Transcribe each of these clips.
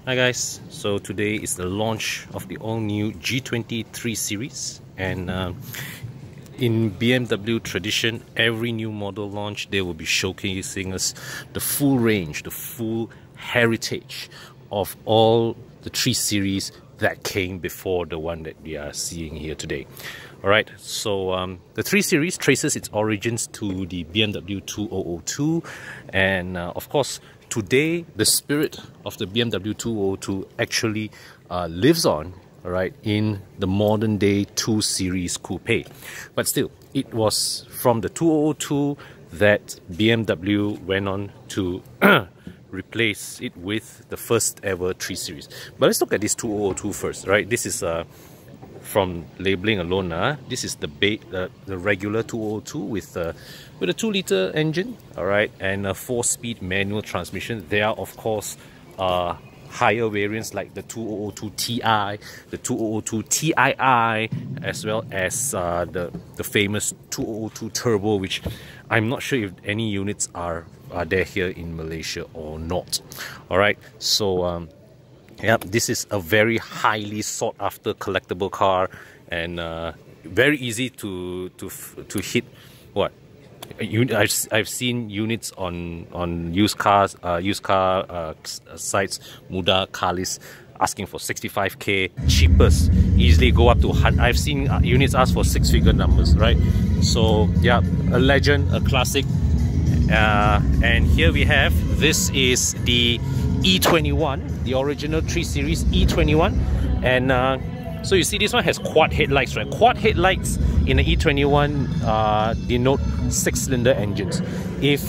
Hi guys, so today is the launch of the all-new G20 3 Series, and in BMW tradition, every new model launch they will be showcasing us the full range, the full heritage of all the 3 Series that came before the one that we are seeing here today. Alright, so the 3 Series traces its origins to the BMW 2002, and of course today the spirit of the BMW 2002 actually lives on, right, in the modern day 2 Series coupe. But still, it was from the 2002 that BMW went on to replace it with the first ever 3 Series. But let's look at this 2002 first, right? This is from labeling alone, this is the regular 2002 with a 2-liter engine, all right, and a 4-speed manual transmission. There are of course higher variants like the 2002 Ti, the 2002 Tii, as well as the famous 2002 Turbo, which I'm not sure if any units are there here in Malaysia or not. All right, so yep, this is a very highly sought after collectible car, and very easy to hit. What I've seen units on used car sites, Muda, Kalis, asking for 65k, cheapest easily go up to 100. I've seen units ask for 6-figure numbers, right? So yeah, a legend, a classic. And here we have, this is the E21, the original 3 Series E21, and so you see this one has quad headlights, right? Quad headlights in the E21 denote 6-cylinder engines. If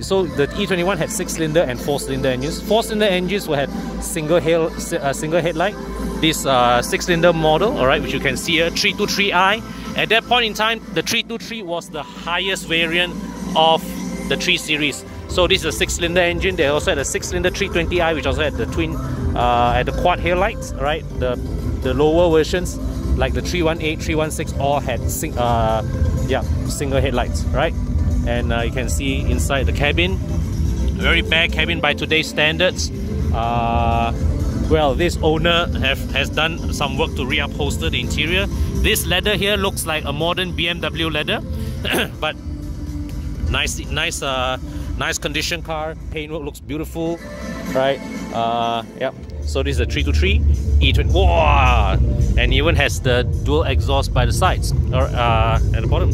so, the E21 had 6-cylinder and 4-cylinder engines. 4-cylinder engines will have single headlight. This 6-cylinder model, all right, which you can see here, 323i. At that point in time, the 323 was the highest variant of the 3 Series. So this is a 6-cylinder engine. They also had a 6-cylinder 320i, which also had the twin, had the quad headlights, right? The lower versions, like the 318, 316, all had single headlights, right? And you can see inside the cabin, very bad cabin by today's standards. Well, this owner has done some work to reupholster the interior. This leather here looks like a modern BMW leather, but nice condition car. Paintwork looks beautiful, right? Yep. So this is a 323 E20. Wow! And even has the dual exhaust by the sides, or at the bottom.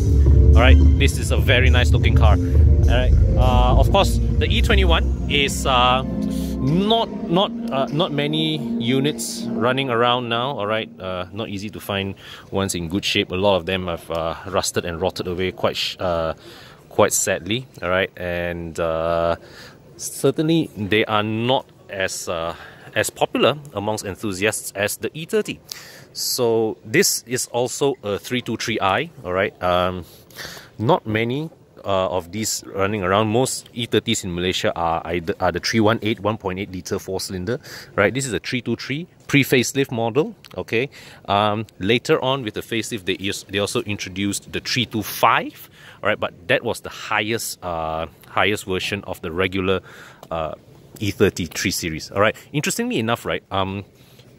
All right, this is a very nice looking car. All right. Of course, the E21 is not many units running around now. All right, not easy to find ones in good shape. A lot of them have rusted and rotted away quite sadly. All right, and certainly they are not as popular amongst enthusiasts as the E30. So this is also a 323i. All right, not many of these running around. Most E30s in Malaysia are the 318 1.8 liter 4-cylinder, right? This is a 323 pre-facelift model. Okay, later on with the facelift, they also introduced the 325. All right, but that was the highest version of the regular E30 3 Series. All right, interestingly enough, right,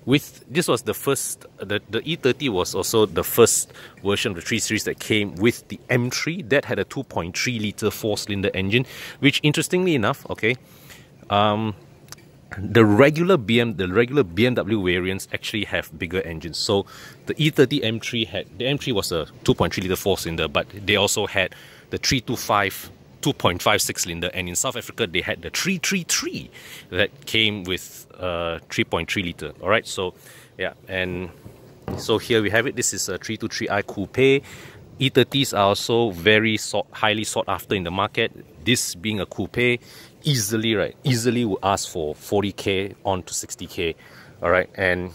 this was the first, the E30 was also the first version of the 3 Series that came with the M3 that had a 2.3 liter 4-cylinder engine, which interestingly enough, okay, the regular BMW variants actually have bigger engines. So the E30 M3 was a 2.3 liter 4-cylinder, but they also had the 325 2.56 cylinder, and in South Africa they had the 333 that came with 3.3 liter. All right, so yeah, and so here we have it. This is a 323i coupe. E30s are also very highly sought after in the market. This being a coupe, easily would ask for 40k on to 60k. All right, and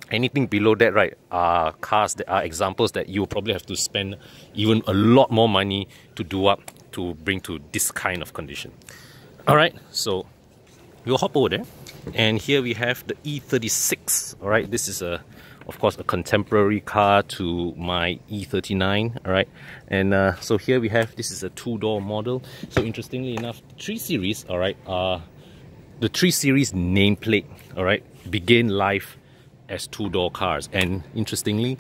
anything below that, right, are cars that are examples that you will probably have to spend even a lot more money to do up to bring to this kind of condition. All right, so we'll hop over there, and here we have the E36. All right, this is of course a contemporary car to my E39. All right, and so here we have, this is a 2-door model. So interestingly enough, 3 Series, all right, the 3 Series nameplate, all right, began life as two-door cars. And interestingly,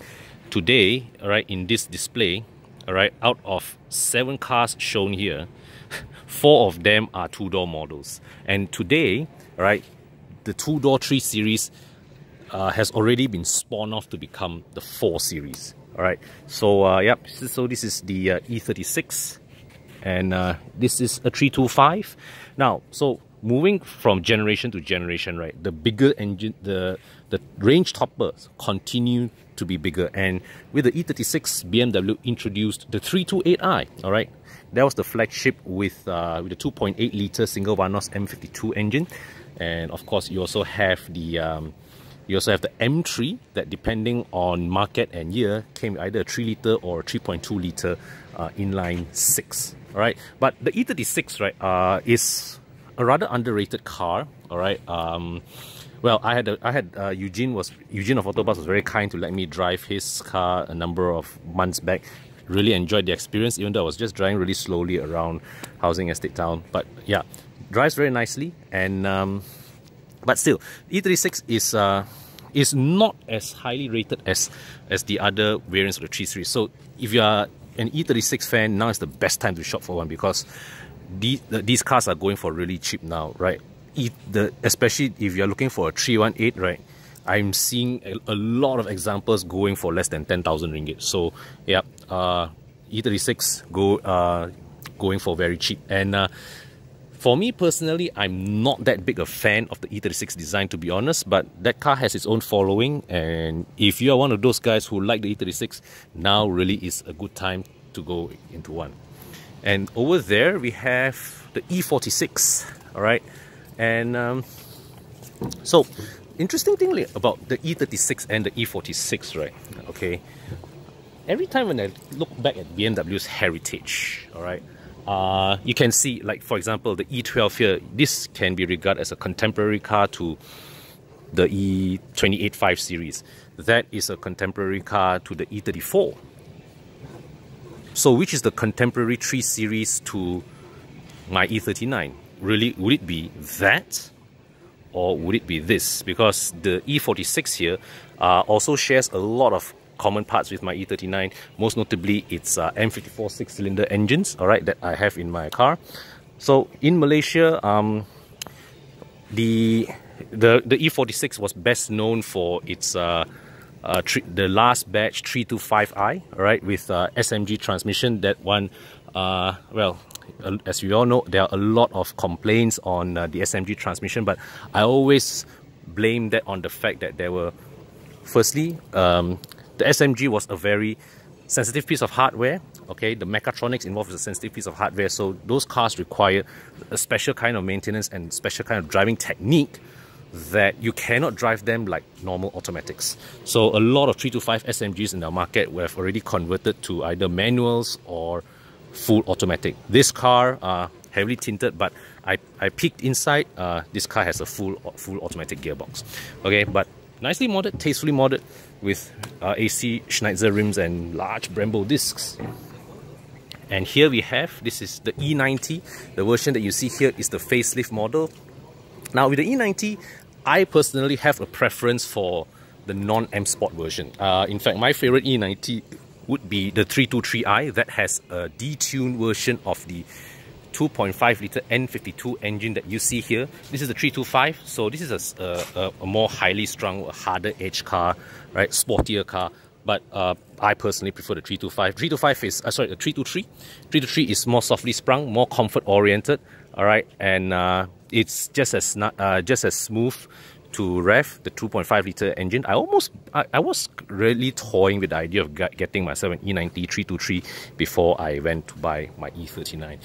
today, all right, in this display, all right, out of 7 cars shown here, 4 of them are two-door models. And today, all right, the two-door 3 Series has already been spawned off to become the 4 Series. All right, so yep, so this is the E36, and this is a 325. Now, so moving from generation to generation, right, the bigger engine, the range toppers continue to be bigger. And with the E36, BMW introduced the 328i. All right, that was the flagship with the 2.8 liter single Vanos M52 engine. And of course, you also have the M3 that, depending on market and year, came with either a 3 liter or 3.2 liter inline 6. All right, but the E36, right, is a rather underrated car. All right. Well, I had Eugene of Autobus was very kind to let me drive his car a number of months back. Really enjoyed the experience, even though I was just driving really slowly around Housing Estate Town. But yeah, drives very nicely. And but still, E36 is not as highly rated as the other variants of the 3 Series. So if you are an E36 fan, now is the best time to shop for one, because these cars are going for really cheap now, right? Especially if you're looking for a 318, right? I'm seeing a lot of examples going for less than 10,000 ringgit. So yeah, E36 going for very cheap. And for me personally, I'm not that big a fan of the E36 design, to be honest, but that car has its own following. And if you are one of those guys who like the E36, now really is a good time to go into one. And over there we have the E46, all right? And so, interesting thing about the E36 and the E46, right? Okay, every time when I look back at BMW's heritage, all right, you can see, like, for example, the E12 here, this can be regarded as a contemporary car to the E28 5 Series. That is a contemporary car to the E34. So which is the contemporary 3 Series to my E39? Really, would it be that, or would it be this? Because the E46 here also shares a lot of common parts with my E39. Most notably, it's M54 6-cylinder engines, all right, that I have in my car. So in Malaysia, the E46 was best known for its the last batch 325i, all right, with SMG transmission. That one, well, as we all know, there are a lot of complaints on the SMG transmission, but I always blame that on the fact that there were, firstly, the SMG was a very sensitive piece of hardware. Okay, the mechatronics involved is a sensitive piece of hardware, so those cars require a special kind of maintenance and special kind of driving technique that you cannot drive them like normal automatics. So a lot of 325 SMGs in the market have already converted to either manuals or full automatic. This car, heavily tinted, but I peeked inside. This car has a full automatic gearbox. Okay, but nicely modded, tastefully modded, with AC Schneider rims and large Brembo discs. And here we have, this is the E90. The version that you see here is the facelift model. Now with the E90, I personally have a preference for the non-M Sport version. In fact, my favorite E90 would be the 323i that has a detuned version of the 2.5 liter N52 engine that you see here. This is the 325, so this is a more highly strung, a harder edge car, right? Sportier car. But I personally prefer the 325. 325 is, sorry, the 323. 323 is more softly sprung, more comfort oriented, all right, and it's just as smooth to rev, the 2.5 liter engine. I was really toying with the idea of getting myself an E90 323 before I went to buy my E39.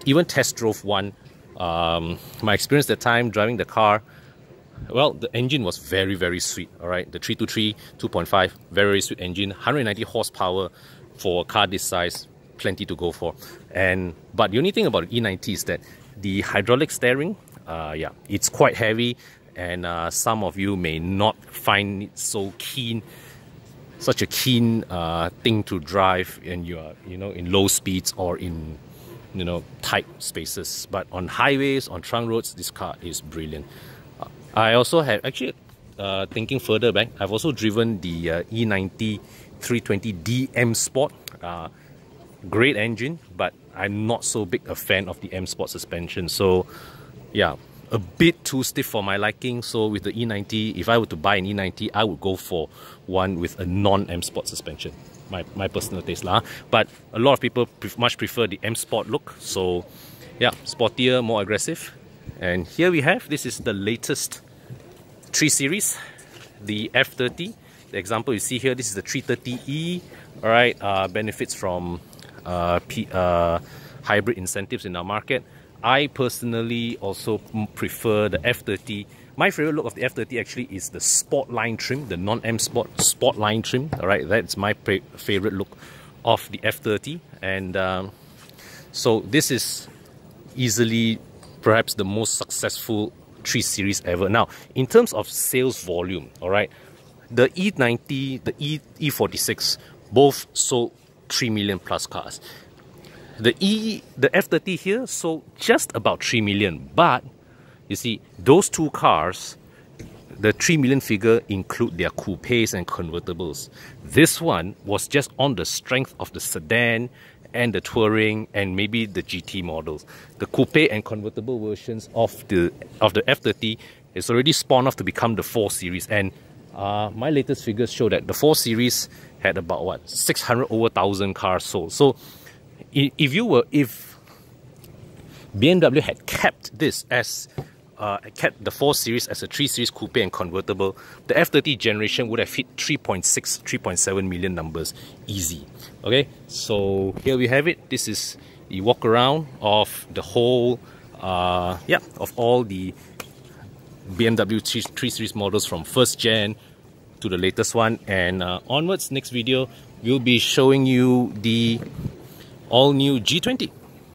Even test drove one. My experience at the time driving the car, well, the engine was very, very sweet, all right? The 323 2.5, very, very sweet engine, 190 horsepower for a car this size, plenty to go for. But the only thing about the E90 is that the hydraulic steering, yeah, it's quite heavy, and some of you may not find it so keen, such a keen thing to drive, and you are, in low speeds or in tight spaces. But on highways, on trunk roads, this car is brilliant. I also have actually thinking further back, I've also driven the E90 320D M Sport. Great engine, but I'm not so big a fan of the M Sport suspension. So yeah, a bit too stiff for my liking. So with the E90, if I were to buy an E90, I would go for one with a non-M Sport suspension. My personal taste lah. But a lot of people much prefer the M Sport look. So yeah, sportier, more aggressive. And here we have, this is the latest 3 Series, the F30. The example you see here, this is the 330E. Alright, benefits from hybrid incentives in our market. I personally also prefer the F30. My favorite look of the F30 actually is the Sport line trim, the non-M Sport line trim. Alright, that's my favorite look of the F30. And so this is easily perhaps the most successful 3 Series ever. Now, in terms of sales volume, alright, the E90, the E46, both sold 3 million plus cars. The F30 here sold just about 3 million, but you see, those two cars, the 3 million figure include their coupes and convertibles. This one was just on the strength of the sedan and the touring and maybe the GT models. The coupe and convertible versions of the F30 is already spawned off to become the 4 Series, and my latest figures show that the 4 Series had about what, 600 over 1,000 cars sold. So if BMW had kept this as kept the 4 Series as a 3 Series coupe and convertible, the F30 generation would have hit 3.6, 3.7 million numbers easy. Okay, so here we have it. This is the walk around of the whole of all the BMW 3 Series models from 1st gen to the latest one. And onwards, next video we'll be showing you the all new G20.